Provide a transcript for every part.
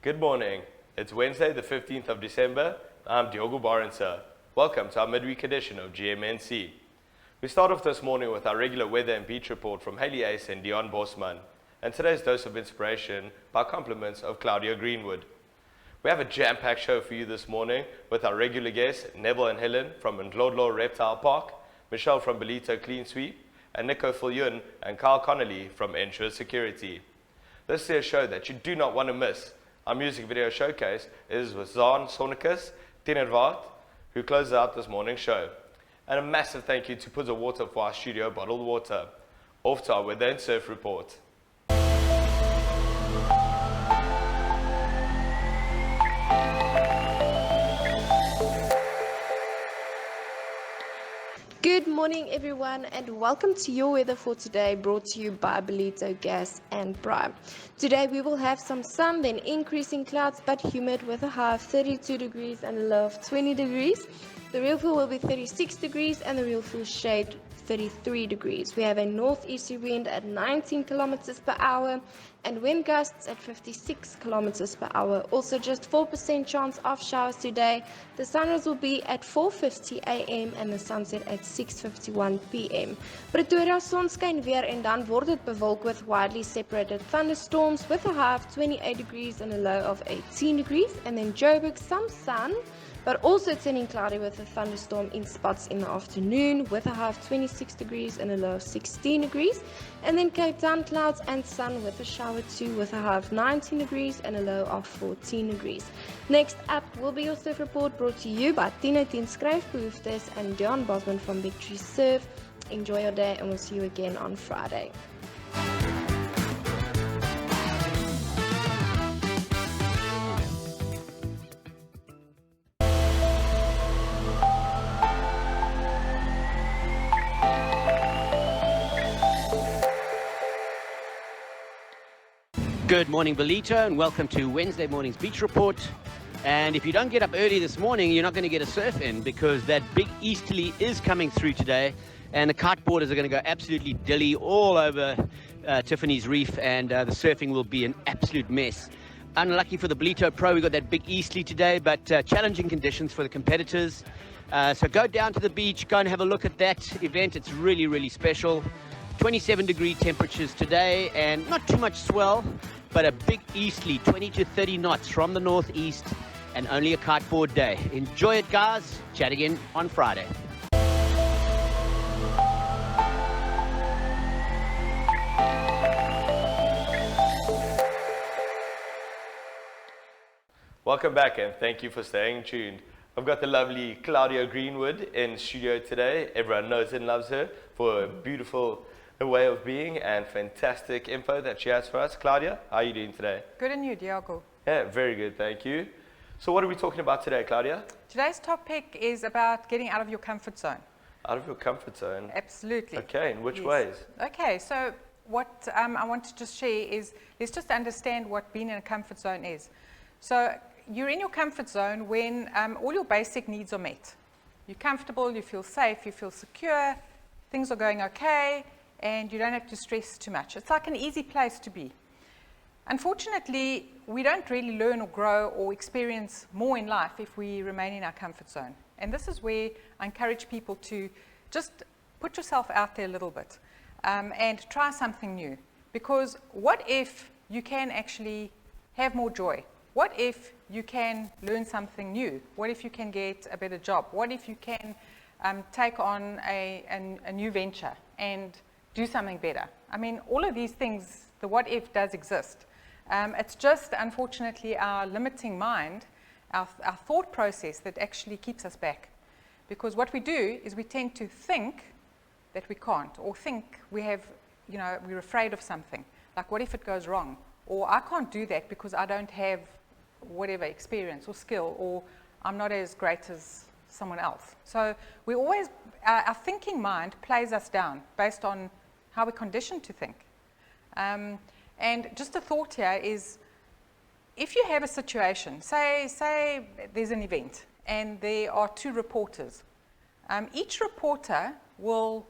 Good morning. It's Wednesday, the 15th of December. I'm Diogo Barendse. Welcome to our midweek edition of GMNC. We start off this morning with our regular weather and beach report from Heili and Deon, and today's dose of inspiration by compliments of Claudia Greenwood. We have a jam-packed show for you this morning with our regular guests, Neville and Helen from Ndlondlo Reptile Park, Michelle from Ballito Clean Sweep, and Nico Viljoen and Connolly from Ensure Security. This is a show that you do not want to miss. Our music video showcase is with Zaan, Sonnekus, Tienerwaad, who closes out this morning's show. And a massive thank you to Puzo Water for our studio bottled water. Off to our weather and surf report. Good morning everyone and welcome to your weather for today, brought to you by Ballito Gas and Prime. Today we will have some sun, then increasing clouds but humid with a high of 32 degrees and a low of 20 degrees. The real feel will be 36 degrees and the real feel shade 33 degrees. We have a northeasterly wind at 19 kilometers per hour and wind gusts at 56 kilometers per hour. Also just 4% chance of showers today. The sunrise will be at 4:50 a.m. and the sunset at 6:51 p.m. Pretoria sonskyn weer en dan word dit bewolk with widely separated thunderstorms with a high of 28 degrees and a low of 18 degrees. And then Joburg, some sun, but also turning cloudy with a thunderstorm in spots in the afternoon with a high of 26 degrees and a low of 16 degrees. And then Cape Town, clouds and sun with a shower too with a high of 19 degrees and a low of 14 degrees. Next up will be your surf report, brought to you by Tina Skryfbehoeftes and Deon from Victory Surf. Enjoy your day and we'll see you again on Friday. Good morning, Ballito, and welcome to Wednesday morning's beach report. And if you don't get up early this morning, you're not going to get a surf in because that big easterly is coming through today, and the kiteboarders are going to go absolutely dilly all over Tiffany's Reef, and the surfing will be an absolute mess. Unlucky for the Ballito Pro, we got that big easterly today, but challenging conditions for the competitors. So go down to the beach, go and have a look at that event. It's really, really special. 27-degree temperatures today and not too much swell, but a big easterly, 20 to 30 knots from the northeast, and only a kiteboard day. Enjoy it, guys. Chat again on Friday. Welcome back and thank you for staying tuned. I've got the lovely Claudia Greenwood in studio today. Everyone knows and loves her for a beautiful way of being and fantastic info that she has for us. Claudia, how are you doing today? Good, and you, Diogo? Yeah, very good, thank you. So what are we talking about today, Claudia? Today's topic is about getting out of your comfort zone. Out of your comfort zone? Absolutely. Okay, in which ways? Okay, so what I want to just share is, let's just understand what being in a comfort zone is. So you're in your comfort zone when all your basic needs are met. You're comfortable, you feel safe, you feel secure, things are going okay, and you don't have to stress too much. It's like an easy place to be. Unfortunately, we don't really learn or grow or experience more in life if we remain in our comfort zone. And this is where I encourage people to just put yourself out there a little bit and try something new. Because what if you can actually have more joy? What if you can learn something new? What if you can get a better job? What if you can take on a new venture and do something better? I mean, all of these things, the what if does exist. It's just, unfortunately, our limiting mind, our thought process that actually keeps us back. Because what we do is we tend to think that we can't, or think we have, we're afraid of something. Like, what if it goes wrong? Or I can't do that because I don't have whatever experience or skill, or I'm not as great as someone else. So we always, our thinking mind plays us down based on how we're conditioned to think. And just a thought here is, if you have a situation, say there's an event and there are 2 reporters, each reporter will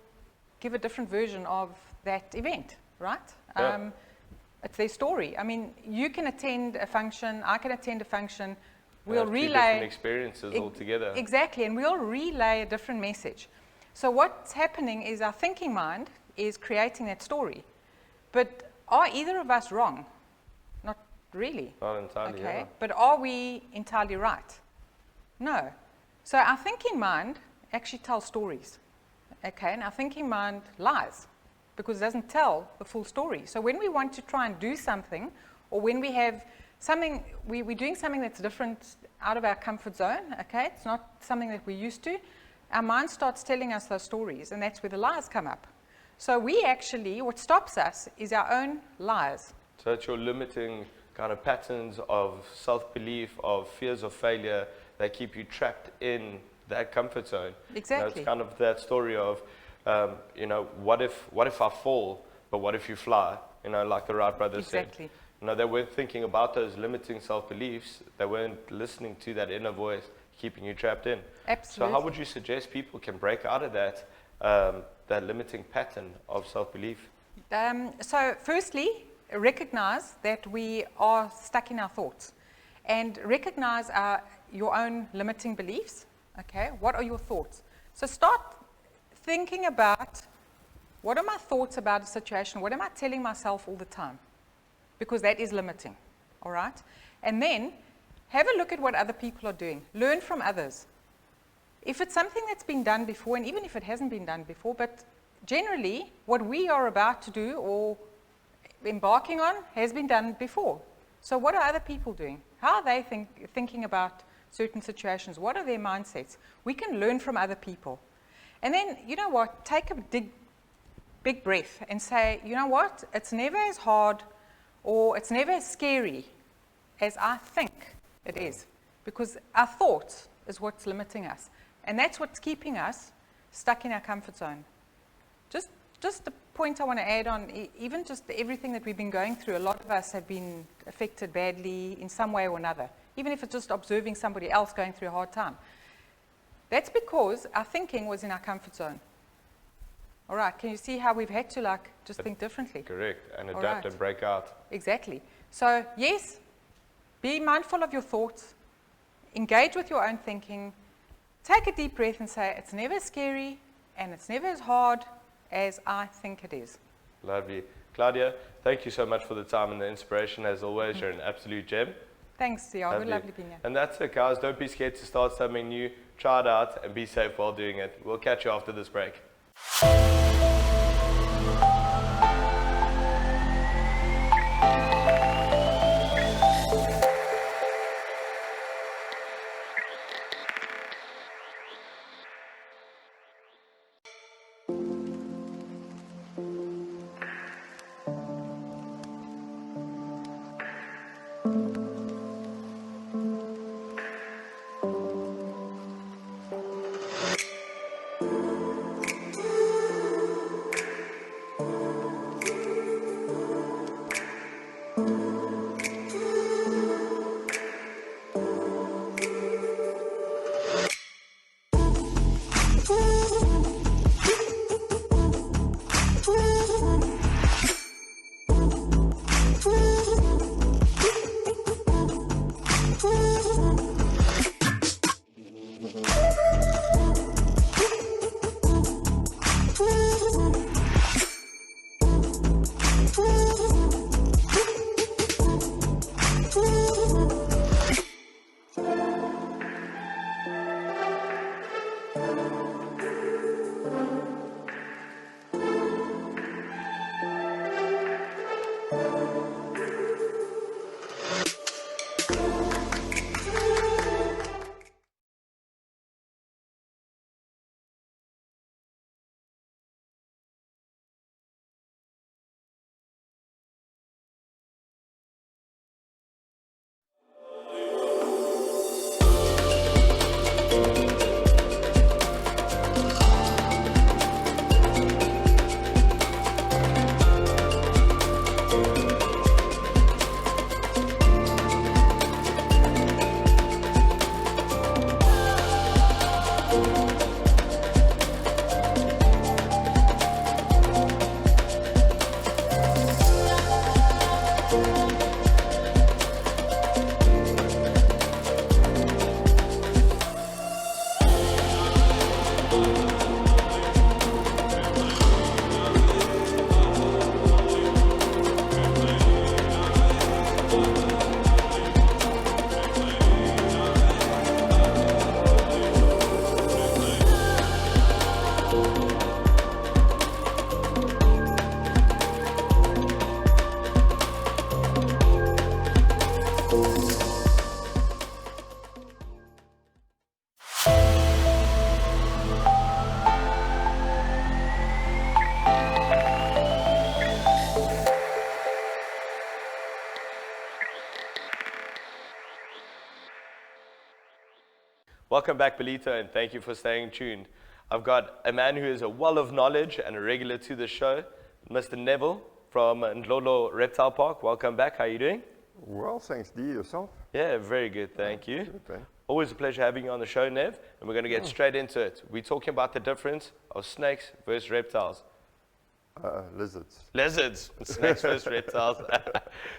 give a different version of that event, right? Yeah. It's their story. I mean, you can attend a function, I can attend a function, we'll Two relay different experiences altogether. Exactly, and we'll relay a different message. So what's happening is our thinking mind is creating that story. But are either of us wrong? Not really. Not entirely, Okay, yeah. but are we entirely right? No. So our thinking mind actually tells stories. Okay, and our thinking mind lies because it doesn't tell the full story. So when we want to try and do something, or when we have something, we're doing something that's different out of our comfort zone, okay, it's not something that we're used to, our mind starts telling us those stories, and that's where the lies come up. So we actually, what stops us is our own lies. So it's your limiting kind of patterns of self-belief, of fears of failure that keep you trapped in that comfort zone. Exactly. It's kind of that story of, what if I fall, but what if you fly? Like the Wright brothers Exactly. said. They weren't thinking about those limiting self-beliefs. They weren't listening to that inner voice keeping you trapped in. Absolutely. So how would you suggest people can break out of that, that limiting pattern of self-belief? So firstly, recognize that we are stuck in our thoughts, and recognize your own limiting beliefs. Okay, what are your thoughts? So start thinking about, what are my thoughts about a situation? What am I telling myself all the time? Because that is limiting, all right? And then have a look at what other people are doing. Learn from others. If it's something that's been done before, and even if it hasn't been done before, but generally what we are about to do or embarking on has been done before. So what are other people doing? How are they thinking about certain situations? What are their mindsets? We can learn from other people. And then, you know what, take a big breath and say, you know what, it's never as hard or it's never as scary as I think it is. Because our thoughts is what's limiting us. And that's what's keeping us stuck in our comfort zone. Just the point I want to add on, even just everything that we've been going through, a lot of us have been affected badly in some way or another, even if it's just observing somebody else going through a hard time. That's because our thinking was in our comfort zone. All right, can you see how we've had to just think differently? Correct, and All adapt right. and break out. Exactly. So yes, be mindful of your thoughts, engage with your own thinking, take a deep breath and say, it's never scary and it's never as hard as I think it is. Lovely. Claudia, thank you so much for the time and the inspiration. As always, you're an absolute gem. Thanks, Diogo. Lovely being here. And that's it, guys. Don't be scared to start something new. Try it out and be safe while doing it. We'll catch you after this break. Welcome back, Ballito, and thank you for staying tuned. I've got a man who is a well of knowledge and a regular to the show, Mr. Neville from Ndlondlo Reptile Park. Welcome back. How are you doing? Well, thanks, Dee. Yourself? Yeah, very good. Thank you. Good, man. Always a pleasure having you on the show, Nev, and we're going to get straight into it. We're talking about the difference of snakes versus reptiles. Lizards. Lizards. Snakes versus reptiles.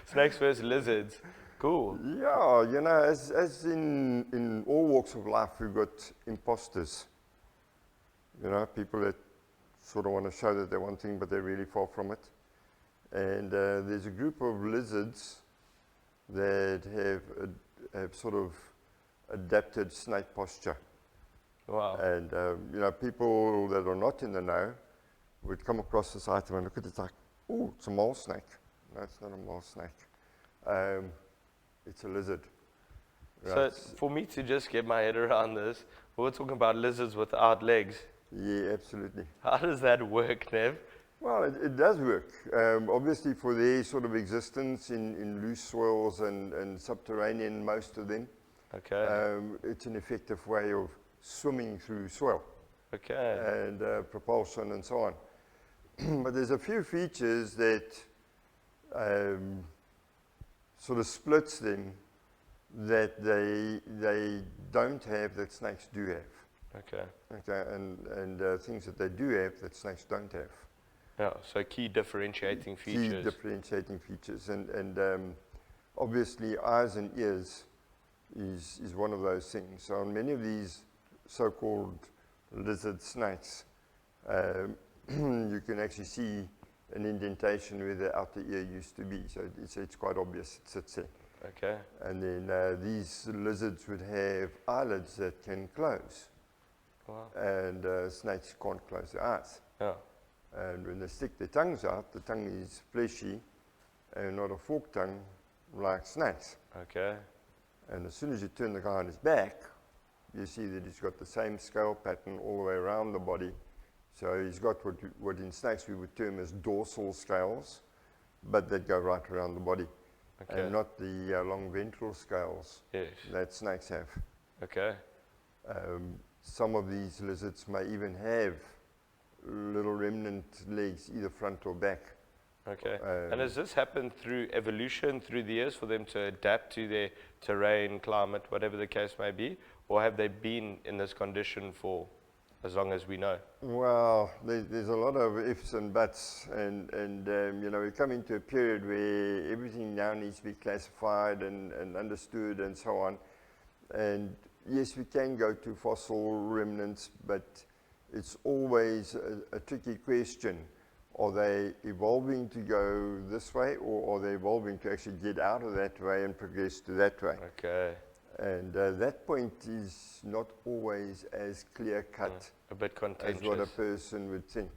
Snakes versus lizards. Cool. Yeah, you know, as in all walks of life, we've got imposters. You know, people that sort of want to show that they're one thing, but they're really far from it. And there's a group of lizards that have sort of adapted snake posture. Wow. And, you know, people that are not in the know would come across this item and look at it like, oh, it's a mole snake. No, it's not a mole snake. It's a lizard. So Right. for me to just get my head around this, we're talking about lizards without legs. Yeah, absolutely. How does that work, Nev? Well, it does work. Obviously, for their sort of existence in loose soils and subterranean, most of them, Okay. it's an effective way of swimming through soil Okay. and propulsion and so on. But there's a few features that sort of splits them that they don't have that snakes do have. Okay. Okay, and things that they do have that snakes don't have. Yeah. So key differentiating features. Key differentiating features, and obviously eyes and ears is one of those things. So on many of these so-called lizard snakes, you can actually see an indentation where the outer ear used to be. So it's quite obvious it sits there. Okay. And then these lizards would have eyelids that can close, Wow. and snakes can't close their eyes. Yeah. And when they stick their tongues out, the tongue is fleshy and not a forked tongue like snakes. Okay. And as soon as you turn the guy on his back, you see that he's got the same scale pattern all the way around the body. So he's got what in snakes we would term as dorsal scales, but that go right around the body. Okay. And not the long ventral scales Yes. that snakes have. Okay. Some of these lizards may even have little remnant legs, either front or back. Okay. And has this happened through evolution through the years for them to adapt to their terrain, climate, whatever the case may be? Or have they been in this condition for as long as we know? Well, there's a lot of ifs and buts, and you know, we come into a period where everything now needs to be classified and understood and so on. And yes, we can go to fossil remnants, but it's always a tricky question. Are they evolving to go this way, or are they evolving to actually get out of that way and progress to that way? Okay. And that point is not always as clear-cut A bit as contentious. what a person would think.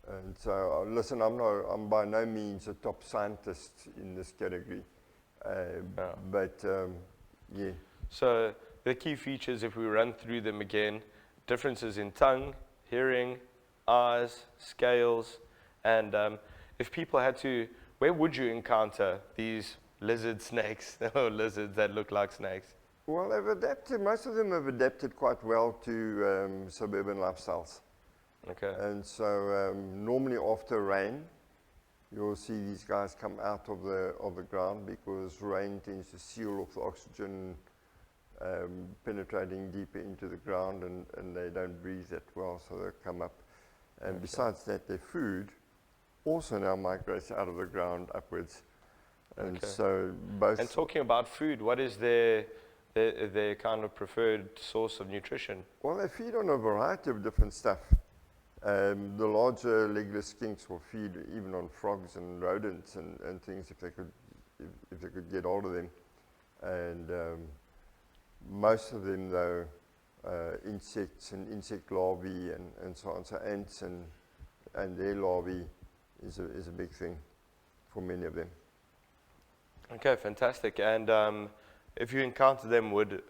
And so, listen, I'm by no means a top scientist in this category, but yeah. So the key features, if we run through them again, differences in tongue, hearing, eyes, scales, and if people had to, where would you encounter these lizard snakes or lizards that look like snakes? Well, they've adapted, most of them have adapted quite well to suburban lifestyles. Okay. And so normally after rain, you'll see these guys come out of the ground because rain tends to seal off the oxygen penetrating deeper into the ground, and they don't breathe that well, so they come up. And besides that, their food also now migrates out of the ground upwards. And so both... And talking about food, what is their kind of preferred source of nutrition? Well, they feed on a variety of different stuff. The larger legless skinks will feed even on frogs and rodents and things if they could get hold of them. And most of them, though, insects and insect larvae and so on. So ants and their larvae is a big thing for many of them. Okay, fantastic. And if you encounter them, would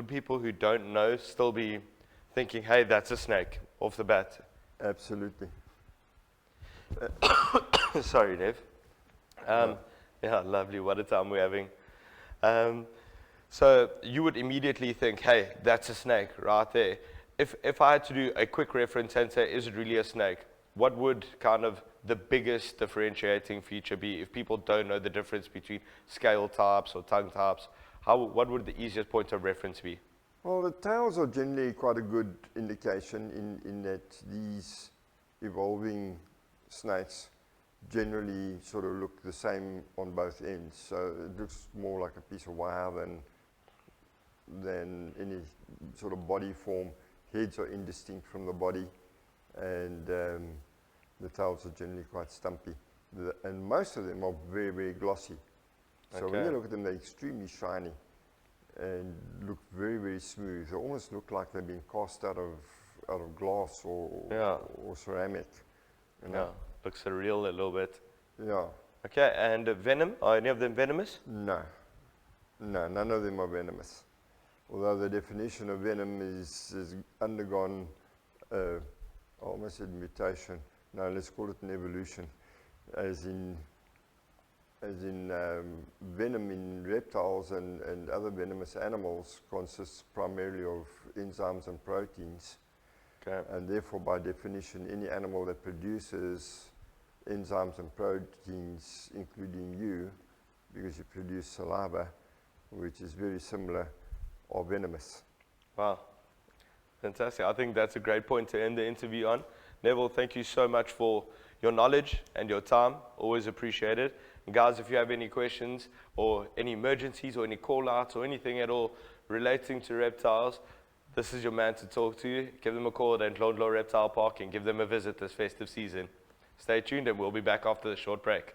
people who don't know still be thinking, hey, that's a snake off the bat? Absolutely. Sorry, Nev. Yeah, lovely. What a time we're having. So you would immediately think, hey, that's a snake right there. If I had to do a quick reference and say, is it really a snake? What would kind of the biggest differentiating feature be if people don't know the difference between scale types or tongue types? What would the easiest point of reference be? Well, the tails are generally quite a good indication in that these evolving snakes generally sort of look the same on both ends. So it looks more like a piece of wire than any sort of body form. Heads are indistinct from the body, and the tails are generally quite stumpy. And most of them are very, very glossy. So when you look at them, they're extremely shiny and look very, very smooth. They almost look like they've been cast out of glass or ceramic. You know? Yeah, looks surreal a little bit. Yeah. Okay, and venom, are any of them venomous? No, none of them are venomous. Although the definition of venom has undergone, I almost said mutation. No, let's call it an evolution. As in venom in reptiles and other venomous animals consists primarily of enzymes and proteins. Okay. And therefore, by definition, any animal that produces enzymes and proteins, including you, because you produce saliva, which is very similar, are venomous. Wow, fantastic. I think that's a great point to end the interview on. Neville, thank you so much for your knowledge and your time. Always appreciate it. And guys, if you have any questions or any emergencies or any call-outs or anything at all relating to reptiles, this is your man to talk to. Give them a call at Ndlondlo Reptile Park and give them a visit this festive season. Stay tuned and we'll be back after the short break.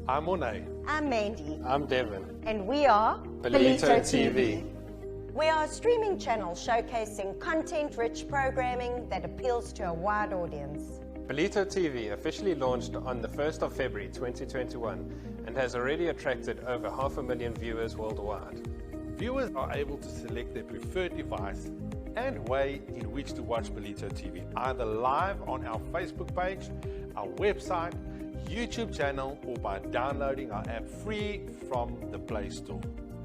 I'm Monet. I'm Mandy. I'm Devon. And we are Ballito TV. We are a streaming channel showcasing content-rich programming that appeals to a wide audience. Ballito TV officially launched on the 1st of February 2021 and has already attracted over 500,000 viewers worldwide. Viewers are able to select their preferred device and way in which to watch Ballito TV, either live on our Facebook page, our website, YouTube channel, or by downloading our app free from the Play Store.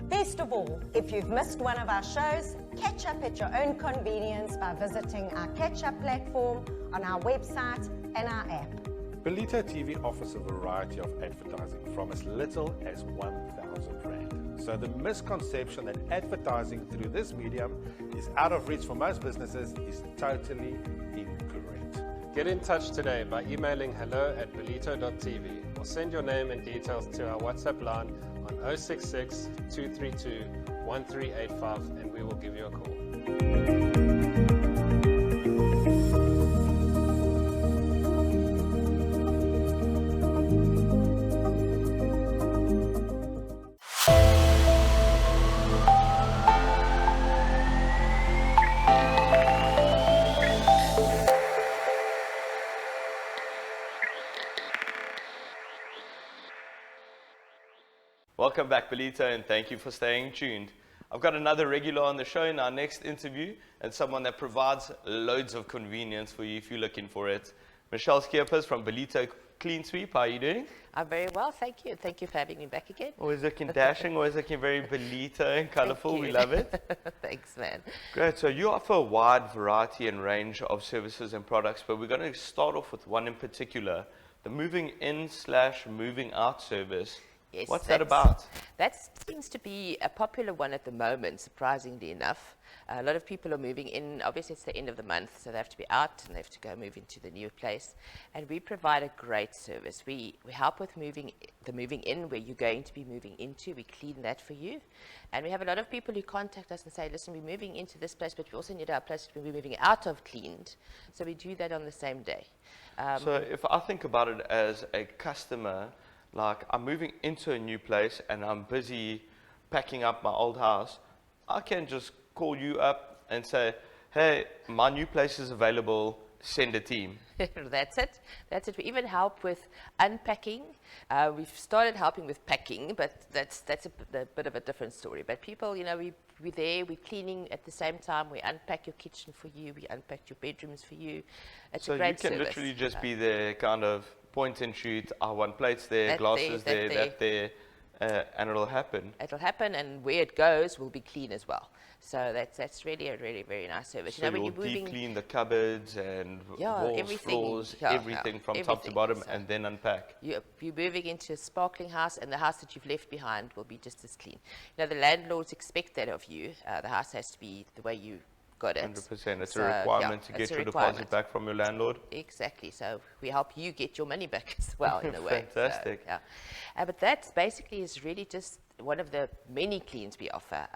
Best of all, if you've missed one of our shows, catch up at your own convenience by visiting our catch-up platform on our website and our app. Ballito TV offers a variety of advertising from as little as 1,000 Rand. So the misconception that advertising through this medium is out of reach for most businesses is totally incorrect. Get in touch today by emailing hello@ballito.tv or send your name and details to our WhatsApp line on 066 232 1385 and we will give you a call. Welcome back, Ballito, and thank you for staying tuned. I've got another regular on the show in our next interview, and someone that provides loads of convenience for you if you're looking for it. Michelle Skierpers from Ballito Clean Sweep. How are you doing? I'm very well, thank you. Thank you for having me back again. Always looking dashing, always looking very Ballito and colourful. We love it. Thanks, man. Great. So you offer a wide variety and range of services and products, but we're going to start off with one in particular, the moving in/moving out service. Yes, What's that about? That seems to be a popular one at the moment, surprisingly enough. A lot of people are moving in. Obviously, it's the end of the month, so they have to be out and they have to go move into the new place. And we provide a great service. We help with moving in, where you're going to be moving into. We clean that for you. And we have a lot of people who contact us and say, listen, we're moving into this place, but we also need our place to be moving out of cleaned. So we do that on the same day. So if I think about it as a customer, like I'm moving into a new place and I'm busy packing up my old house, I can just call you up and say, hey, my new place is available, send a team. That's it. We even help with unpacking. We've started helping with packing, but that's a bit of a different story. But people, we're there, we're cleaning at the same time. We unpack your kitchen for you, we unpack your bedrooms for you. It's a great service. So you can literally just be there, kind of point and shoot. I want plates there, glasses there, that there, and it'll happen. It'll happen, and where it goes will be clean as well. So that's really a really very nice service. So when you'll deep clean the cupboards and walls, floors, everything from top to bottom, and then unpack. You're moving into a sparkling house, and the house that you've left behind will be just as clean. The landlords expect that of you. The house has to be the way you got it. 100%. It's a requirement to get your deposit back from your landlord. Exactly. So we help you get your money back as well, in a way. Fantastic. So, but that basically is really just one of the many cleans we offer.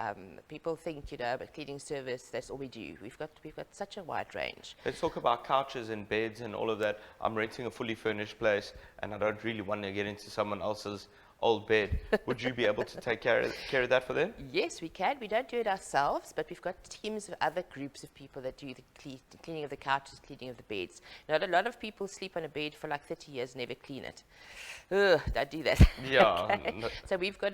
People think, but cleaning service, that's all we do. We've got such a wide range. Let's talk about couches and beds and all of that. I'm renting a fully furnished place, and I don't really want to get into someone else's old bed. Would you be able to take care of that for them? Yes, we can. We don't do it ourselves, but we've got teams of other groups of people that do the cleaning of the couches, cleaning of the beds. A lot of people sleep on a bed for like 30 years, never clean it. Don't do that. Yeah. Okay? So we've got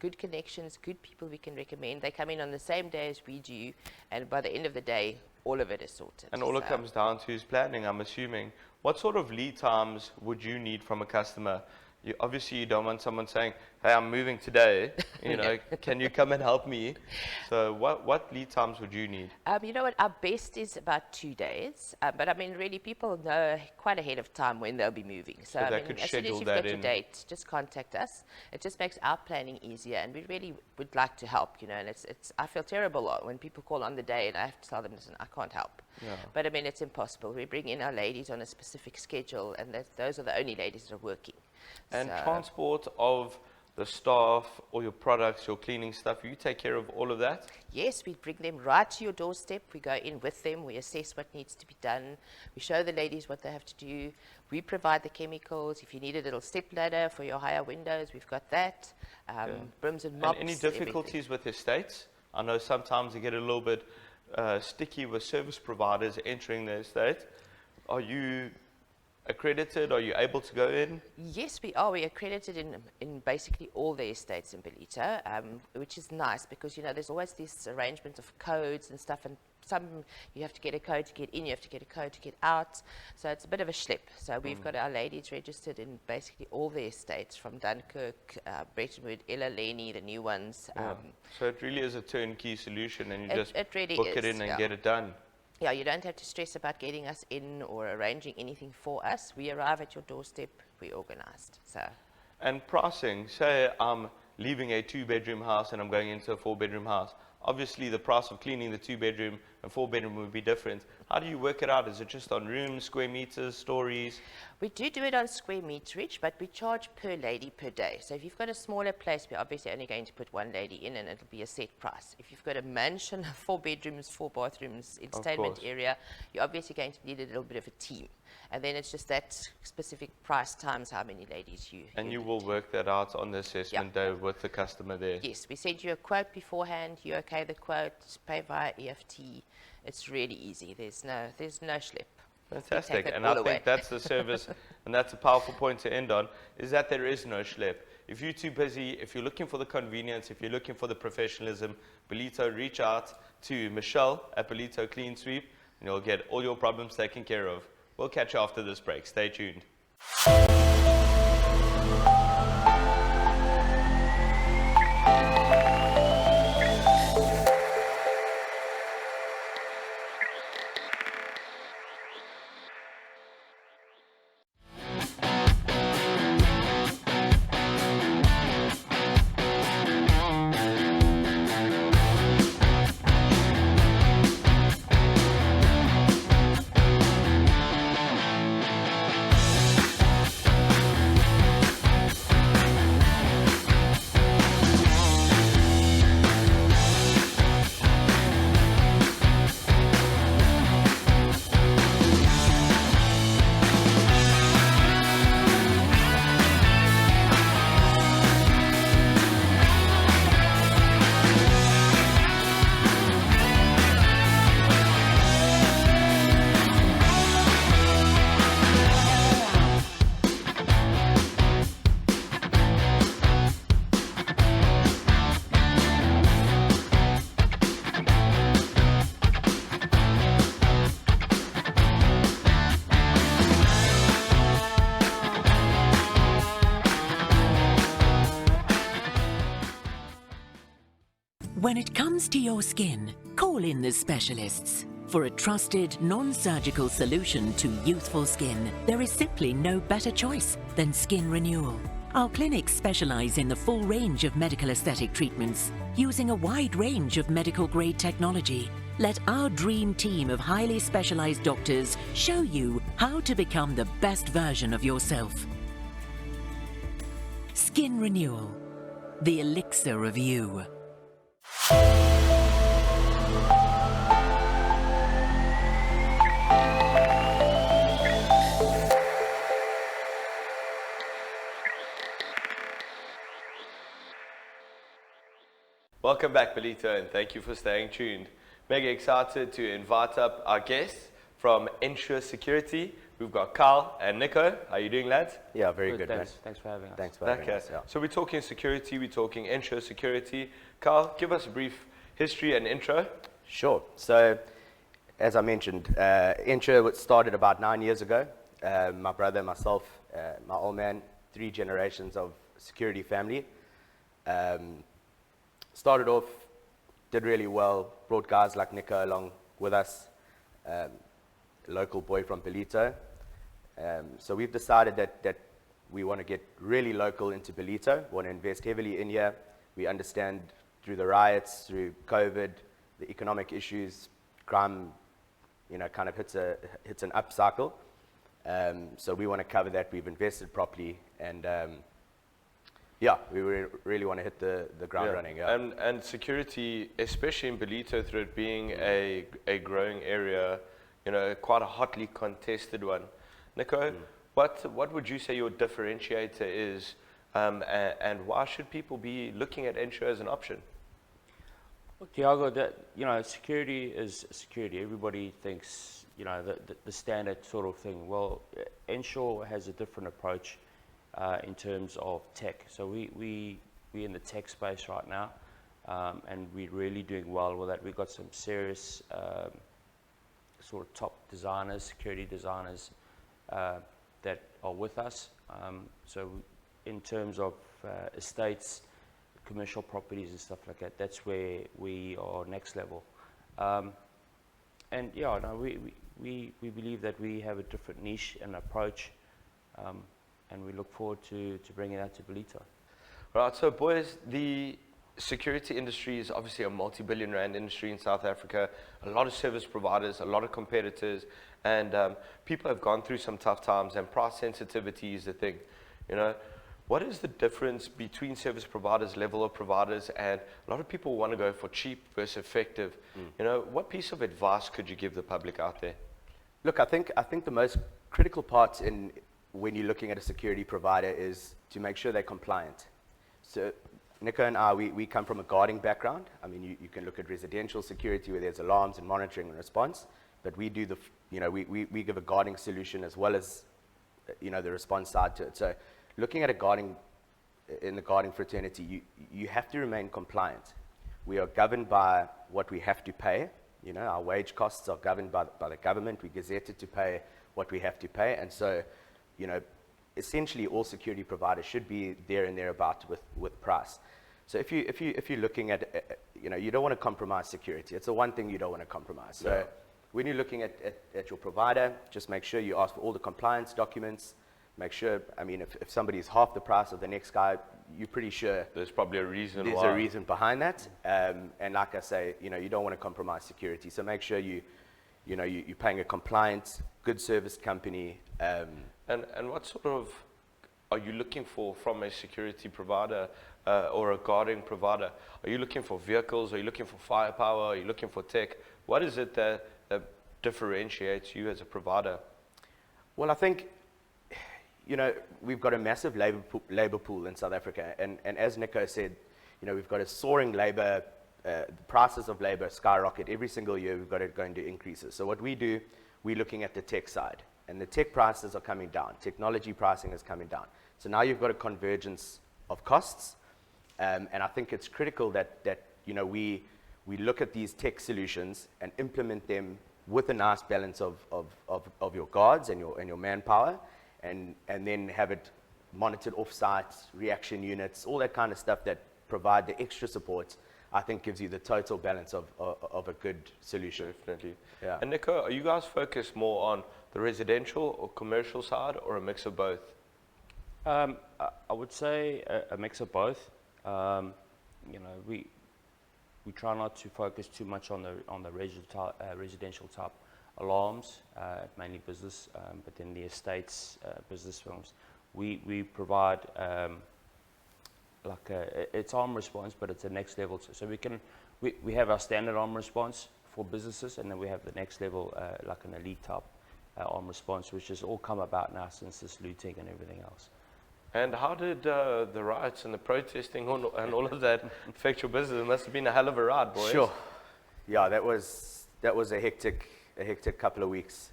good connections, good people we can recommend. They come in on the same day as we do, and by the end of the day, all of it is sorted. And all it comes down to is planning, I'm assuming. What sort of lead times would you need from a customer? Obviously, you don't want someone saying, hey, I'm moving today, can you come and help me? So what lead times would you need? You know what, our best is about 2 days. But I mean, really, people know quite ahead of time when they'll be moving. So they could as soon as schedule you've that got your date, just contact us. It just makes our planning easier, and we really would like to help, and I feel terrible when people call on the day and I have to tell them, listen, I can't help. Yeah. But I mean, it's impossible. We bring in our ladies on a specific schedule, and those are the only ladies that are working. And transport of the staff, all your products, your cleaning stuff, you take care of all of that? Yes, we bring them right to your doorstep. We go in with them. We assess what needs to be done. We show the ladies what they have to do. We provide the chemicals. If you need a little step ladder for your higher windows, we've got that. Brooms and mops. And any difficulties with estates? I know sometimes they get a little bit sticky with service providers entering the estate. Are you accredited? Are you able to go in? Yes, we are. We're accredited in basically all the estates in Ballito, which is nice because, there's always this arrangement of codes and stuff, and some you have to get a code to get in, you have to get a code to get out. So it's a bit of a schlep. So we've got our ladies registered in basically all the estates, from Dunkirk, Greenwood, Heili, the new ones. So it really is a turnkey solution, and you just really book it in and get it done. Yeah, you don't have to stress about getting us in or arranging anything for us. We arrive at your doorstep, we're organized. And pricing, say I'm leaving a 2-bedroom house and I'm going into a 4-bedroom house. Obviously, the price of cleaning the 2-bedroom and 4-bedroom would be different. How do you work it out? Is it just on rooms, square meters, stories? We do it on square meterage, but we charge per lady per day. So if you've got a smaller place, we're obviously only going to put one lady in, and it'll be a set price. If you've got a mansion, 4 bedrooms, 4 bathrooms, entertainment area, you're obviously going to need a little bit of a team. And then it's just that specific price times how many ladies you... And you will work that out on the assessment day with the customer there? Yes, we send you a quote beforehand. You okay the quote, pay via EFT. It's really easy. There's no schlep. Fantastic. it And all I away. think that's the service, and that's a powerful point to end on, is that there is no schlep. If you're too busy, if you're looking for the convenience, if you're looking for the professionalism, Ballito, reach out to Michelle at Ballito Clean Sweep, and you'll get all your problems taken care of. We'll catch you after this break. Stay tuned. When it comes to your skin, call in the specialists. For a trusted, non-surgical solution to youthful skin, there is simply no better choice than Skin Renewal. Our clinics specialize in the full range of medical aesthetic treatments, using a wide range of medical-grade technology. Let our dream team of highly specialized doctors show you how to become the best version of yourself. Skin Renewal, the elixir of you. Welcome back, Ballito, and thank you for staying tuned. Mega excited to invite up our guests from Ensure Security. We've got Carl and Nico. How are you doing, lads? Yeah, very good. Thanks for having us. Thanks for having us. Yeah. So we're talking security, we're talking Ensure Security. Carl, give us a brief history and intro. Sure. So, as I mentioned, Ensure started about 9 years ago. My brother, myself, my old man, 3 generations of security family. Started off, did really well, brought guys like Nico along with us, local boy from Ballito. So we've decided that we want to get really local into Ballito, want to invest heavily in here. We understand through the riots, through COVID, the economic issues, crime, kind of hits an up cycle. So we want to cover that. We've invested properly, and we really want to hit the ground running. Yeah. And security, especially in Ballito, through it being a growing area, quite a hotly contested one. Nico, what would you say your differentiator is, and why should people be looking at Ensure as an option? Well, Diogo, security is security. Everybody thinks, the standard sort of thing. Well, Ensure has a different approach in terms of tech. So we're in the tech space right now, and we're really doing well with that. We've got some serious sort of top designers, security designers that are with us. So in terms of estates, commercial properties and stuff like that, that's where we are next level. We believe that we have a different niche and approach, and we look forward to bringing that to Ballito. Right, so boys, the security industry is obviously a multi-billion rand industry in South Africa. A lot of service providers, a lot of competitors, and people have gone through some tough times, and price sensitivity is the thing. What is the difference between service providers, level of providers, and a lot of people want to go for cheap versus effective. What piece of advice could you give the public out there? Look, I think the most critical part when you're looking at a security provider is to make sure they're compliant. So Nico and I, we come from a guarding background. I mean, you can look at residential security where there's alarms and monitoring and response, but we do we give a guarding solution as well as the response side to it. So looking at in the guarding fraternity, you have to remain compliant. We are governed by what we have to pay. Our wage costs are governed by the government. We gazetted to pay what we have to pay. And so, essentially all security providers should be there and thereabout with price. So if you're looking at, you don't want to compromise security. It's the one thing you don't want to compromise. So when you're looking at your provider, just make sure you ask for all the compliance documents. Make sure, if somebody's half the price of the next guy, you're pretty sure there's probably a reason there's why. a reason behind that. And like I say, you don't want to compromise security. So make sure you're paying a compliant, good service company. And what sort of are you looking for from a security provider or a guarding provider? Are you looking for vehicles? Are you looking for firepower? Are you looking for tech? What is it that differentiates you as a provider? Well, I think, we've got a massive labor pool in South Africa. And as Nico said, we've got a soaring labor, the prices of labor skyrocket. Every single year we've got it going to increases. So what we do, we're looking at the tech side. And the tech prices are coming down. Technology pricing is coming down. So now you've got a convergence of costs. And I think it's critical that we look at these tech solutions and implement them with a nice balance of your guards and your manpower, and then have it monitored off-site, reaction units, all that kind of stuff that provide the extra support. I think gives you the total balance of a good solution. Definitely. Yeah. And Nico, are you guys focused more on the residential or commercial side, or a mix of both? I would say a mix of both. We try not to focus too much on the residential type alarms, mainly business, but then the estates, business firms. We provide it's arm response, but it's a next level. So we have our standard arm response for businesses, and then we have the next level, like an elite type arm response, which has all come about now since this looting and everything else. And how did the riots and the protesting and all of that affect your business? It must have been a hell of a ride, boys. Sure. Yeah, that was a hectic couple of weeks.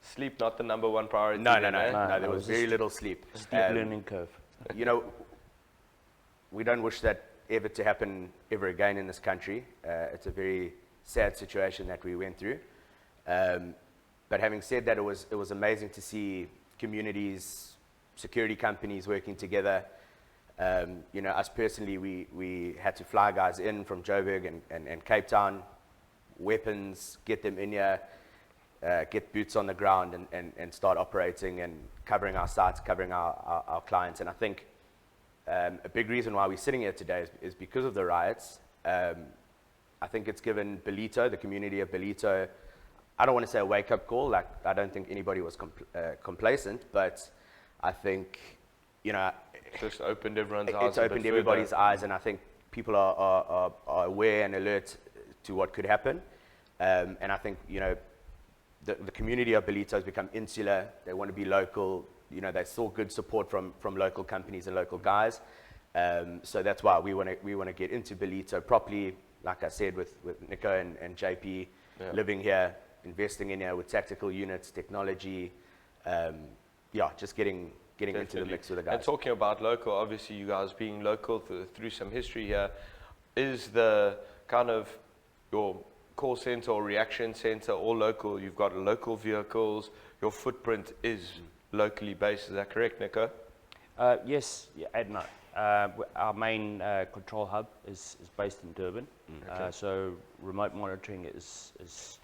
Sleep not the number one priority. No. There was very little sleep. Steep learning curve. We don't wish that ever to happen ever again in this country. It's a very sad situation that we went through. But having said that, it was amazing to see communities, security companies working together. Us personally, we had to fly guys in from Joburg and Cape Town, weapons, get them in here, get boots on the ground and start operating and covering our sites, covering our clients. And I think a big reason why we're sitting here today is because of the riots. I think it's given Ballito, the community of Ballito, I don't want to say a wake-up call. Like, I don't think anybody was complacent, but I think, just opened everyone's eyes. It's opened everybody's eyes, and I think people are aware and alert to what could happen. And I think, the community of Ballito has become insular. They want to be local. They saw good support from local companies and local guys. So that's why we want to get into Ballito properly, like I said, with Nico and JP, living here, investing in here with tactical units, technology, just getting into the mix with the guys. And talking about local, obviously you guys being local through some history here, is the kind of your call center or reaction center all local? You've got local vehicles, your footprint is locally based, is that correct, Nico? Yes, and no. Our main control hub is based in Durban. Okay. So remote monitoring is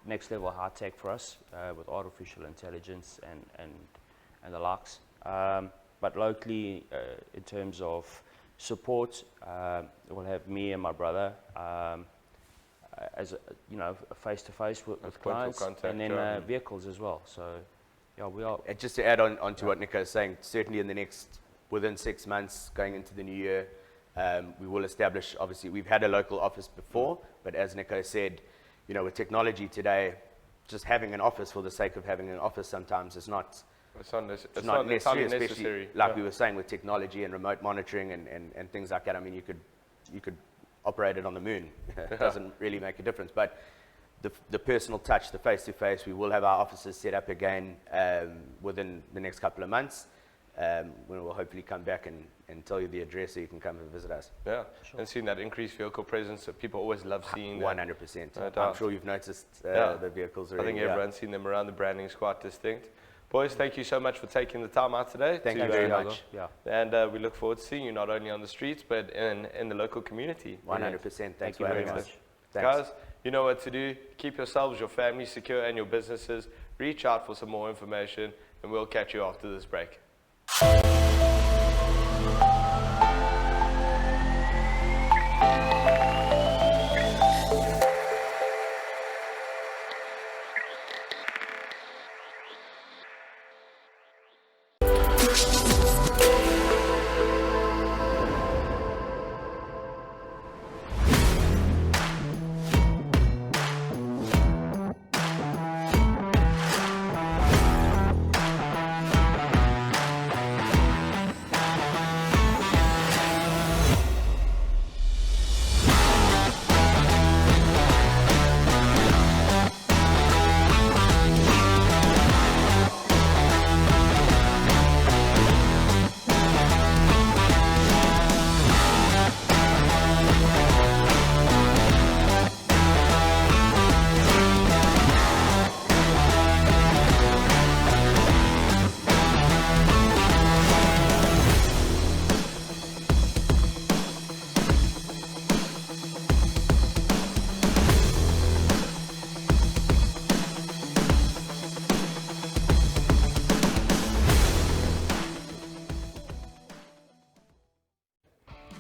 next level high tech for us with artificial intelligence and the likes. But locally, in terms of support, we'll have me and my brother as face to face with clients, and then vehicles as well. So we are. And just to add on to what Nico is saying, certainly within 6 months, going into the new year, we will establish, obviously, we've had a local office before, but as Nico said, with technology today, just having an office for the sake of having an office sometimes is not necessary, especially like we were saying with technology and remote monitoring and things like that. I mean, you could operate it on the moon. It doesn't really make a difference. But the personal touch, the face-to-face. We will have our offices set up again within the next couple of months. When we'll hopefully come back and tell you the address so you can come and visit us. Yeah, and seeing that increased vehicle presence, so people always love seeing 100%. that. I'm sure you've noticed the vehicles already. I think everyone's seen them around. The branding is quite distinct. Boys, thank you so much for taking the time out today. Thank you very much. Yeah. And we look forward to seeing you not only on the streets, but in the local community. 100%. Thanks you for very having much. us. Thanks. Guys, you know what to do. Keep yourselves, your family secure, and your businesses. Reach out for some more information, and we'll catch you after this break.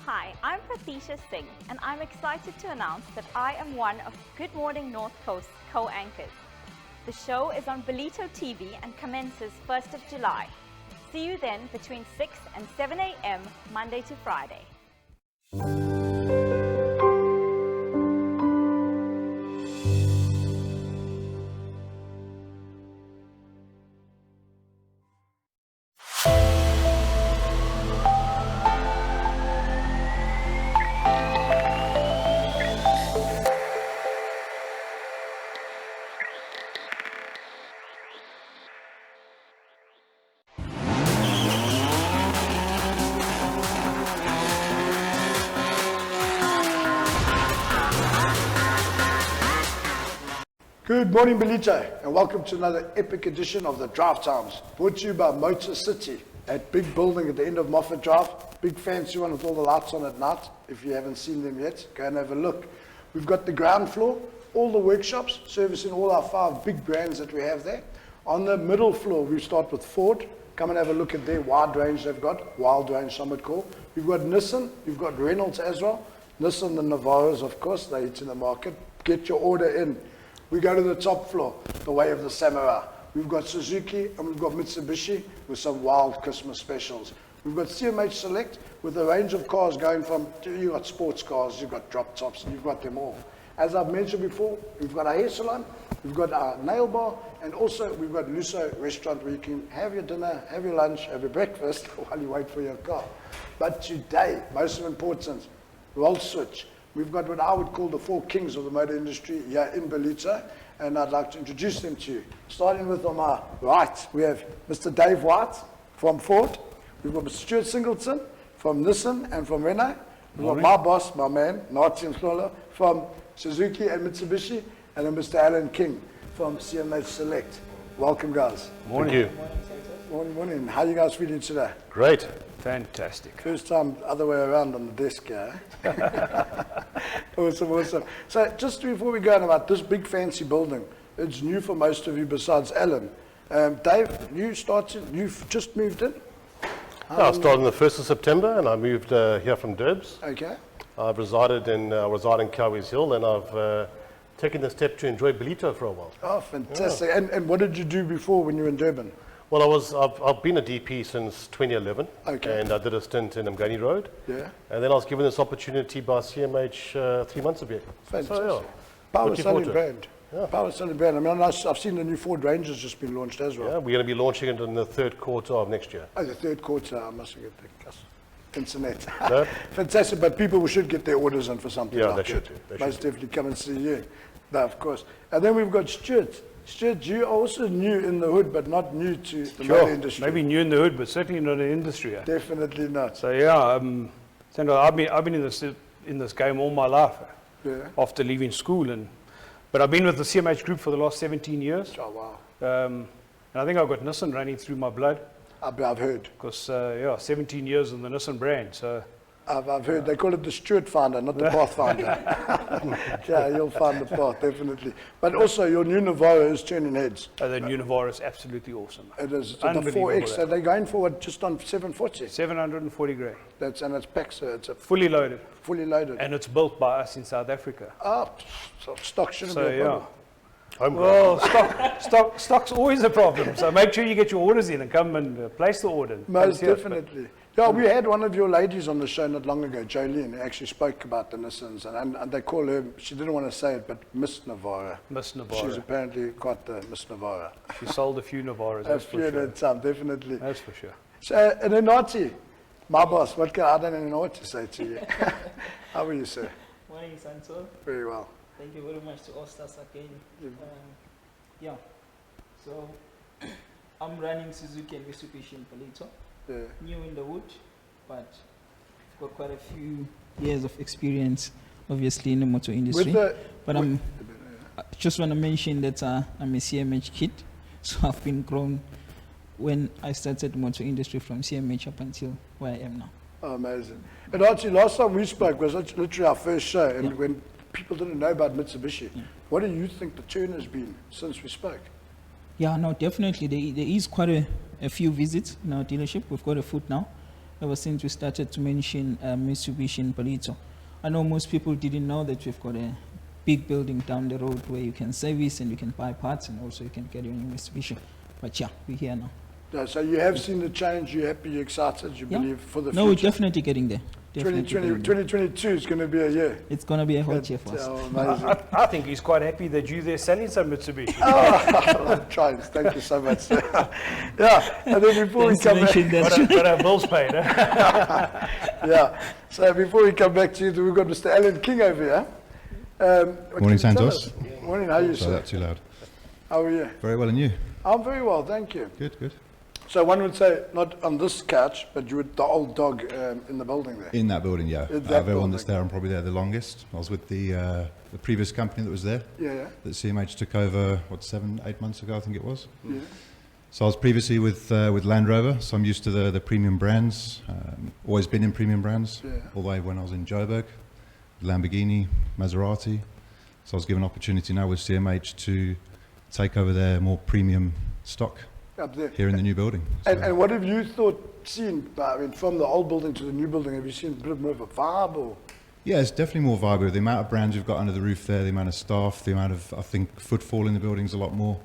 Hi, I'm Pratisha Singh, and I'm excited to announce that I am one of Good Morning North Coast's co-anchors. The show is on Ballito TV and commences 1st of July. See you then between 6 and 7 a.m. Monday to Friday. Good morning, Ballito, and welcome to another epic edition of the Drive Times, brought to you by Motor City at big building at the end of Moffat Drive. Big fancy one with all the lights on at night. If you haven't seen them yet, go and have a look. We've got the ground floor, all the workshops, servicing all our 5 big brands that we have there. On the middle floor, we start with Ford. Come and have a look at their wide range they've got, wild range some would call. We've got Nissan, we've got Reynolds as well. Nissan, the Navaros, of course, they're hitting the market. Get your order in. We go to the top floor, the way of the samurai. We've got Suzuki and we've got Mitsubishi with some wild Christmas specials. We've got CMH Select with a range of cars going from, you've got sports cars, you've got drop tops, and you've got them all. As I've mentioned before, we've got our hair salon, we've got our nail bar, and also we've got Luso restaurant where you can have your dinner, have your lunch, have your breakfast while you wait for your car. But today, most important, roll switch. We've got what I would call the 4 kings of the motor industry here in Ballito, and I'd like to introduce them to you. Starting with on my right, we have Mr. Dave White from Ford. We've got Mr. Stuart Singleton from Nissan and from Renault. We've got my boss, my man, Ndlondlo, from Suzuki and Mitsubishi, and then Mr. Alan King from CMH Select. Welcome, guys. Morning. Thank you. Morning, morning. How are you guys feeling today? Great. Fantastic. First time other way around on the desk here. Awesome, awesome. So just before we go on about this big fancy building, it's new for most of you besides Alan. Dave, you've just moved in? I started on the 1st of September and I moved here from Derbs. Okay. I've reside in Cowies Hill and I've taken the step to enjoy Ballito for a while. Oh, fantastic. Yeah. And what did you do before when you were in Durban? Well, I've been a DP since 2011, okay. And I did a stint in Mgani Road. Yeah. And then I was given this opportunity by CMH 3 months ago. Fantastic. So, yeah. Power selling brand. Yeah. Power selling brand. I mean, I've seen the new Ford Range has just been launched as well. Yeah, we're going to be launching it in the 3rd quarter of next year. Oh, the 3rd quarter. I must get the internet. No? Fantastic. But people should get their orders in for something like they should that. do. Most definitely come and see you. No, of course. And then we've got Stuart. Stuart, you are also new in the hood, but not new to the motor industry. Maybe new in the hood, but certainly not in industry. Definitely not. So yeah, Santos, I've been in this game all my life. After leaving school, but I've been with the CMH group for the last 17 years. Oh wow! And I think I've got Nissan running through my blood. I've heard. Because 17 years in the Nissan brand. So I've heard they call it the Stuart Finder, not the Pathfinder. Yeah, you'll find the path, definitely. But also, your new Navara is turning heads. The new Navara is absolutely awesome. It is. It's the 4X. So they're going forward just on 740. 740 grand. And it's packed, so it's fully loaded. Fully loaded. And it's built by us in South Africa. So stock shouldn't be a problem. Well, stock's always a problem. So make sure you get your orders in and come and place the order. Most definitely. Yeah, we had one of your ladies on the show not long ago, Jolene, who actually spoke about the Nissans, and they call her, she didn't want to say it, but Miss Navara. Miss Navara. She's apparently quite the Miss Navara. She sold a few Navaras, that's for sure. A few at a time, definitely. That's for sure. So, and then Nati, my boss, I don't know what to say to you. How are you, sir? Morning, Santos. Very well. Thank you very much to all stars again. Yeah, so I'm running Suzuki and Mitsubishi in Ballito. New in the wood, but I've got quite a few years of experience, obviously, in the motor industry. But I just want to mention that I'm a CMH kid, so I've been grown when I started the motor industry from CMH up until where I am now. Oh, amazing. And actually, last time we spoke was literally our first show, and when people didn't know about Mitsubishi, what do you think the turn has been since we spoke? Yeah, no, definitely. There is quite a few visits in our dealership. We've got a foot now, ever since we started to mention Mitsubishi in Ballito. I know most people didn't know that we've got a big building down the road where you can service and you can buy parts, and also you can get your new Mitsubishi. But yeah, we're here now. Yeah, so you have seen the change, you're happy, you're excited, you believe for the future? No, we're definitely getting there. 2022 is going to be a year. It's going to be a hot year for us. Amazing. I think he's quite happy that you're there selling some Mitsubishi. Thanks, thank you so much. Yeah, and then before we come back... But our bills paid, Yeah, so before we come back to you, we've got Mr. Alan King over here. Morning, Santos. Morning, how are you, sir? That's too loud. How are you? Very well, and you? I'm very well, thank you. Good, good. So one would say, not on this couch, but you were the old dog in the building there. In that building, yeah. Everyone that's there, I'm probably there the longest. I was with the previous company that was there. Yeah. That CMH took over, 7-8 months ago, I think it was. Yeah. So I was previously with Land Rover, so I'm used to the premium brands. Always been in premium brands, all the way when I was in Joburg, Lamborghini, Maserati. So I was given an opportunity now with CMH to take over their more premium stock. Up there. Here in the new building. So. And what have you seen, from the old building to the new building? Have you seen a bit more of a vibe? Or? Yeah, it's definitely more vibrant. With the amount of brands we've got under the roof there, the amount of staff, the amount of, I think, footfall in the building is a lot more.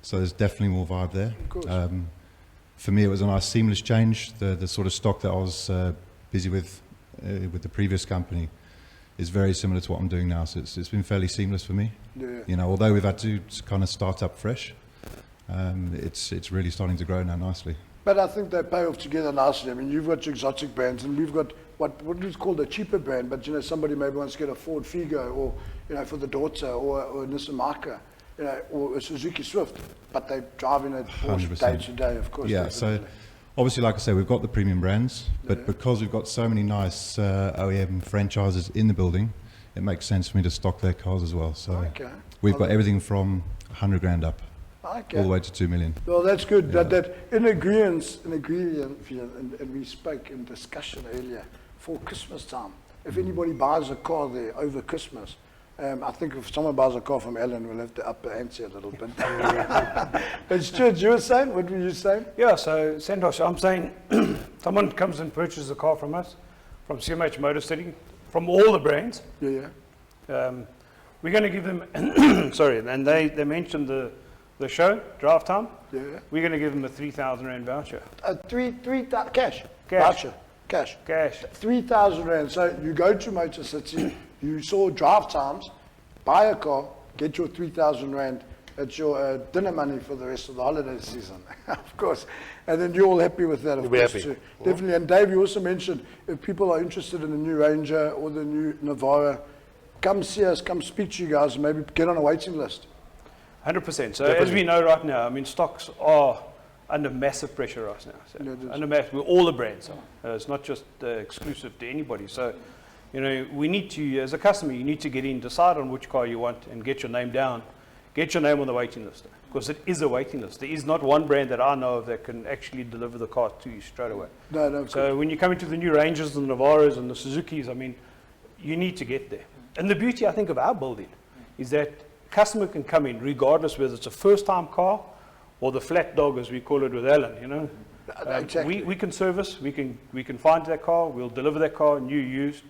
So there's definitely more vibe there. Of course. For me, it was a nice seamless change. The sort of stock that I was busy with the previous company is very similar to what I'm doing now. So it's been fairly seamless for me. Yeah. You know, although we've had to kind of start up fresh. It's really starting to grow now nicely. But I think they pay off together nicely. I mean, you've got your exotic brands, and we've got what is called a cheaper brand, but somebody maybe wants to get a Ford Figo, or for the daughter, or a Nissan Micra, or a Suzuki Swift, but they're driving it day to day, of course. Yeah, definitely. so obviously, like I say, we've got the premium brands, but because we've got so many nice OEM franchises in the building, it makes sense for me to stock their cars as well. So we've got everything from 100 grand up. Okay. All the way to 2 million. Well, that's good. Yeah. That in agreement, and we spoke in discussion earlier, for Christmas time, if anybody buys a car there over Christmas, I think if someone buys a car from Helen, we'll have to up the ante a little bit. But Stuart, you were saying, what were you saying? Yeah, so Santos, I'm saying someone comes and purchases a car from us, from CMH Motor City, from all the brands. Yeah. We're going to give them, sorry, and they mentioned the show, draft time. Yeah. We're going to give them a 3,000 rand voucher. Cash. Voucher. Cash. 3,000 rand. So you go to Motor City, you saw draft times, buy a car, get your 3,000 rand. It's your dinner money for the rest of the holiday season, of course. And then you're all happy with that, of course, too. Definitely. And Dave, you also mentioned if people are interested in the new Ranger or the new Navara, come see us, come speak to you guys, and maybe get on a waiting list. 100%. So as we know right now, I mean, stocks are under massive pressure right now. So under massive, all the brands are. It's not just exclusive to anybody. So, you know, we need to, as a customer, you need to get in, decide on which car you want, and get your name down. Get your name on the waiting list, because it is a waiting list. There is not one brand that I know of that can actually deliver the car to you straight away. No, so when you come into the new Rangers and the Navaros and the Suzukis, I mean, you need to get there. And the beauty, I think, of our building is that customer can come in regardless whether it's a first-time car or the flat dog, as we call it with Helen, you know. Exactly. We can service, we can find that car, we'll deliver that car, new, used,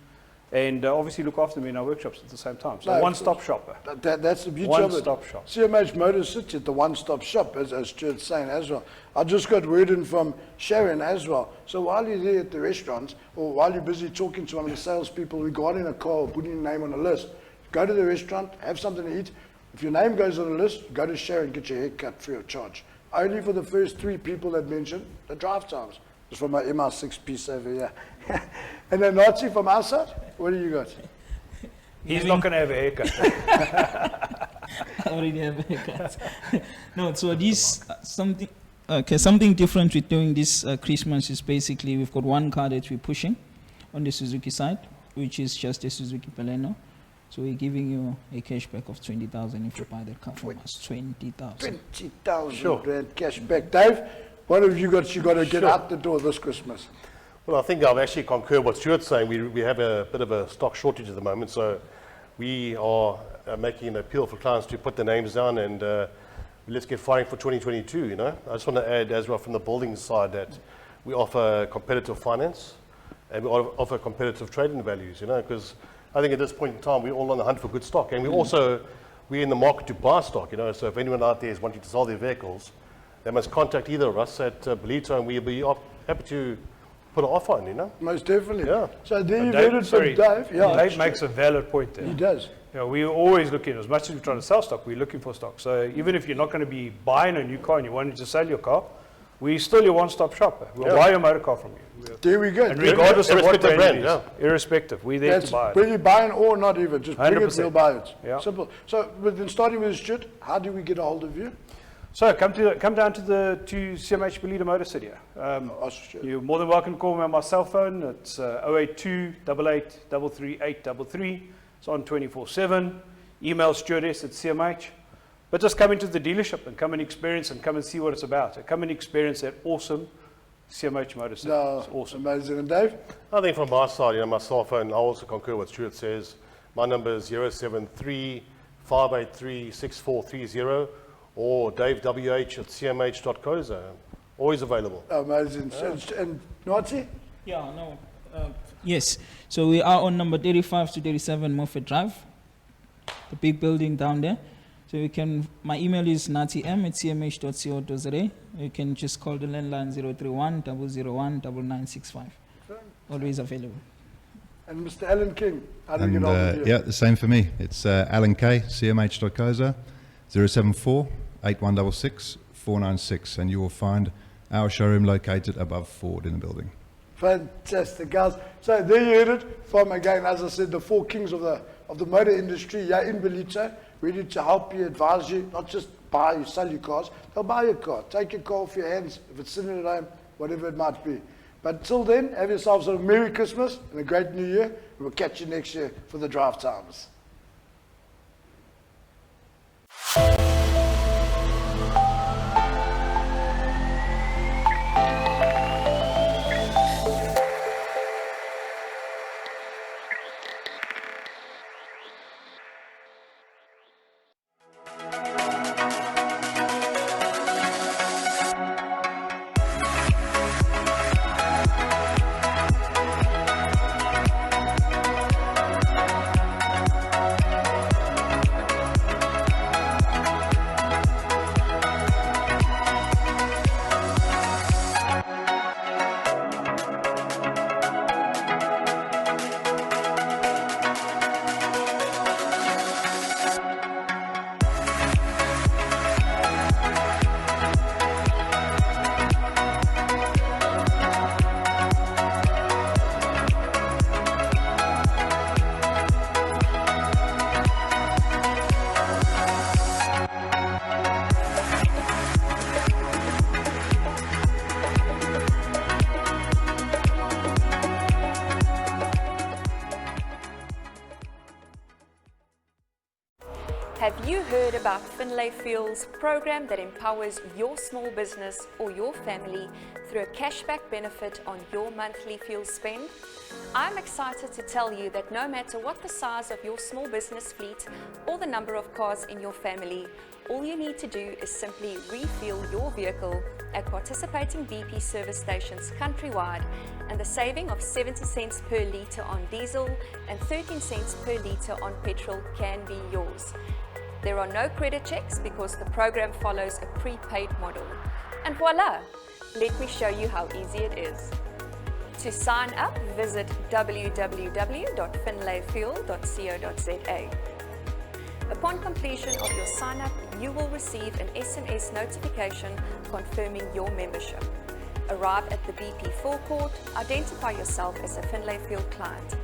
and obviously look after them in our workshops at the same time. So one-stop shop. That's the beauty of it. One-stop shop. CMH Motors sits at the one-stop shop, as Stuart's saying as well. I just got word in from Sharon as well. So while you're there at the restaurants, or while you're busy talking to one of the salespeople regarding a car or putting your name on a list, go to the restaurant, have something to eat. If your name goes on the list, go to Sharon, get your hair cut free of charge. Only for the first 3 people that mentioned the drive times. It's from my MR6 piece over here. And then Nazi from our side, what do you got? He's not going to have a haircut. I already have a haircut. No, so this something different with doing this Christmas is basically we've got one car that we're pushing on the Suzuki side, which is just a Suzuki Baleno. So we're giving you a cashback of 20,000 if you buy that car from us. 20,000. 20,000 rand cash back. Dave, what have you got to get out the door this Christmas? Well, I think I've actually concurred what Stuart's saying. We have a bit of a stock shortage at the moment, so we are making an appeal for clients to put their names down and let's get firing for 2022, you know. I just want to add as well from the building side that we offer competitive finance and we offer competitive trading values, you know, because I think at this point in time we're all on the hunt for good stock, and we're in the market to buy stock, you know. So if anyone out there is wanting to sell their vehicles, they must contact either of us at Ballito, and we'll be happy to put an offer on, you know. Most definitely. Yeah. So there you've heard it from Dave. Yeah, Dave makes a valid point there. He does. You know, we're always looking, as much as we're trying to sell stock, we're looking for stock. So even if you're not going to be buying a new car and you wanted to sell your car, we're still your one-stop shop. We'll buy your motor car from you. There we go. And regardless of what brand it is, irrespective, we're there to buy it. Whether you're buying or not even, just bring 100%. it, we'll buy it. Yeah. Simple. So then starting with Stuart, how do we get a hold of you? So come down to CMH Ballito Motor City. You're more than welcome to call me on my cell phone. It's 082 88 33833. It's on 24/7. Email stewardess at CMH. But just come into the dealership and come and experience and come and see what it's about. Come and experience that awesome CMH Motor City. It's awesome. Amazing. And Dave? I think from my side, you know, my cell phone, I also concur what Stuart says. My number is 073 583 6430 or davewh at cmh.co.za. Always available. Amazing. And Nazi? Yeah, no. Yes. So we are on number 35 to 37 Moffat Drive, the big building down there. So you can, my email is natiem@cmh.co.za. You can just call the landline 031 001 9965. Always available. And Mr. Alan King, how do you get hold of you? Yeah, the same for me. It's Alan K, cmh.co.za, 074 8166 496, and you will find our showroom located above Ford in the building. Fantastic, guys. So there you heard it from, again, as I said, the 4 kings of the motor industry here in Ballito, ready to help you, advise you, not just buy you, sell your cars. They'll buy your car. Take your car off your hands, if it's sitting at home, whatever it might be. But till then, have yourselves a Merry Christmas and a great New Year. We'll catch you next year for the drive times. Have you heard about Finlay Fuel's program that empowers your small business or your family through a cashback benefit on your monthly fuel spend? I'm excited to tell you that no matter what the size of your small business fleet or the number of cars in your family, all you need to do is simply refuel your vehicle at participating BP service stations countrywide, and the saving of 70 cents per litre on diesel and 13 cents per litre on petrol can be yours. There are no credit checks because the program follows a prepaid model. And voila! Let me show you how easy it is. To sign up, visit www.finlayfuel.co.za. Upon completion of your sign-up, you will receive an SMS notification confirming your membership. Arrive at the BP forecourt, identify yourself as a Finlay Fuel client.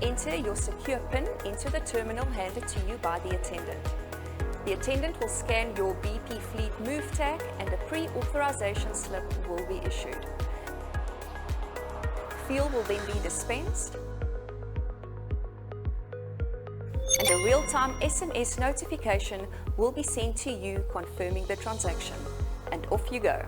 Enter your secure PIN into the terminal handed to you by the attendant. The attendant will scan your BP Fleet Move tag and a pre-authorization slip will be issued. Fuel will then be dispensed, and a real-time SMS notification will be sent to you confirming the transaction. And off you go.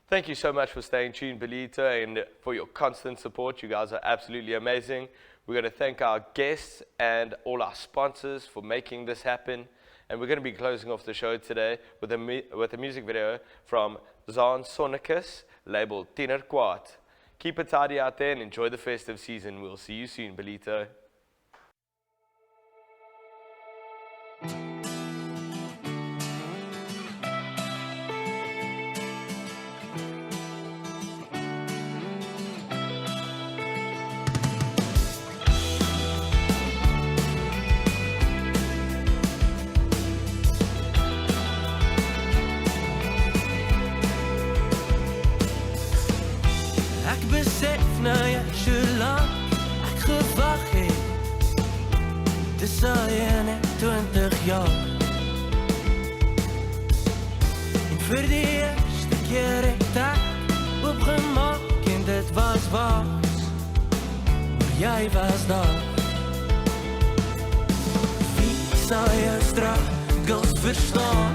Thank you so much for staying tuned, Ballito, and for your constant support. You guys are absolutely amazing. We're going to thank our guests and all our sponsors for making this happen. And we're going to be closing off the show today with a music video from Zaan Sonnekus, labeled Tienerwaad. Keep it tidy out there and enjoy the festive season. We'll see you soon, Ballito. Dis al 21 jaar. En vir die eerste keer het ek oopgemaak en dit was waars. Maar jy was daar. Wie sal jou struggles verstaan?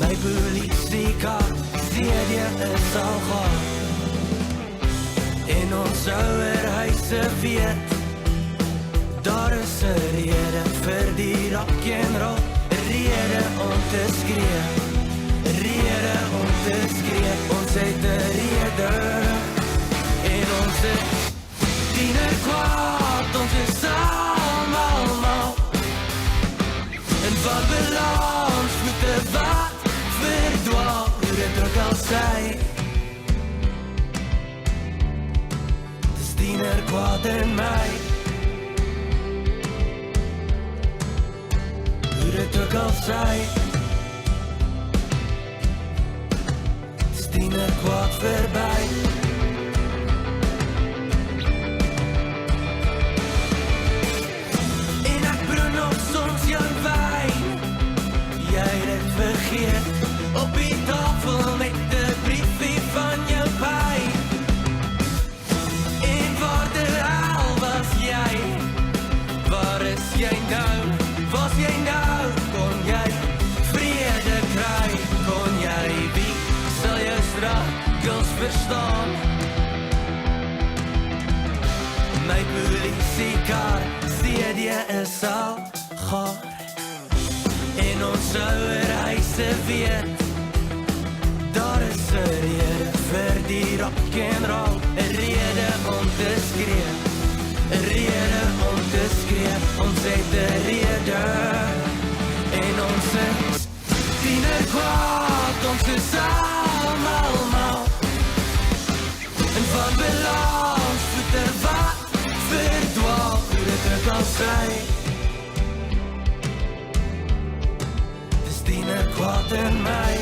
My politiekaart sê jy is al gaan. En ons ouerhuise weet, daar is 'n rede vir die rock'n'roll, 'n rede om te skree, 'n rede om te skree. Ons het 'n rede, en ons het Tienerwaad, ons is almal en van balans moet 'n wat verdwaal, hoe dit ook al sy. Tienerwaad in my, hoe dit ook al sy. Dis Tienerwaad verby. En ek proe nog soms jou wyn, jy het dit vergeet, op die tafel met 'n briefie van jou pyn. Waar is jy nou? Was jy nou? Kon jy vrede kry? Kon jy wie sal jou struggles verstaan? My politiekaart sê jy is al gaar. En ons ouerhuise weet, daar is 'n rede vir die rock'n'roll, 'n rede om te skree. 'n rede om te skree, ons het 'n rede, en ons is Tienerwaad, ons is almal, en van balans moet 'n wat verdwaal, hoe dit ook al sy. Dis Tienerwaad. kwaad in my.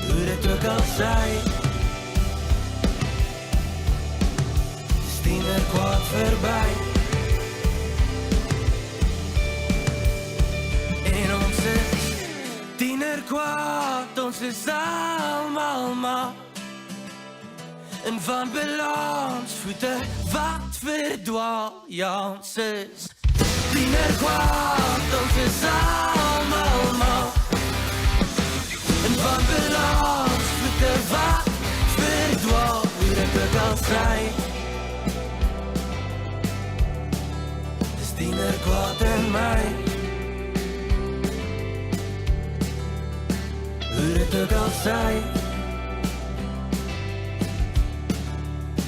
Hoe dit ook al sy. Dis tienerkwaad verby. En ons is tienerkwaad, ons is almal maar en van balans voete wat verdwaal. Ja, ons is tienerkwaad, ons is almal maar en van balans voete wat verdwaal. Hoe dit ook al sy. Dis tienerkwaad in my. Hoe dit ook al sy.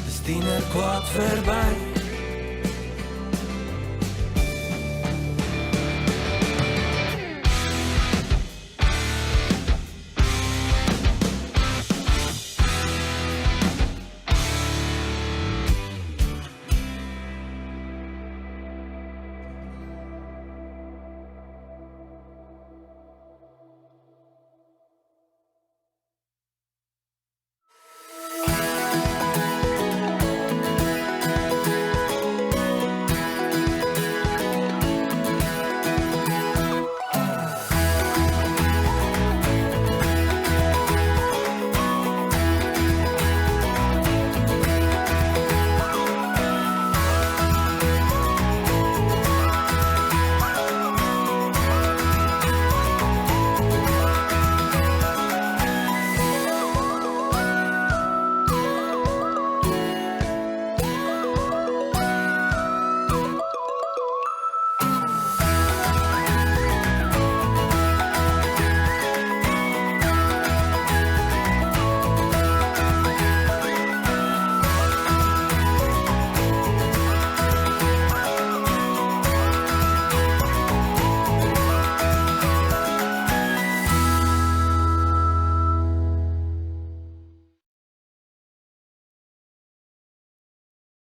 Dis tienerkwaad verby.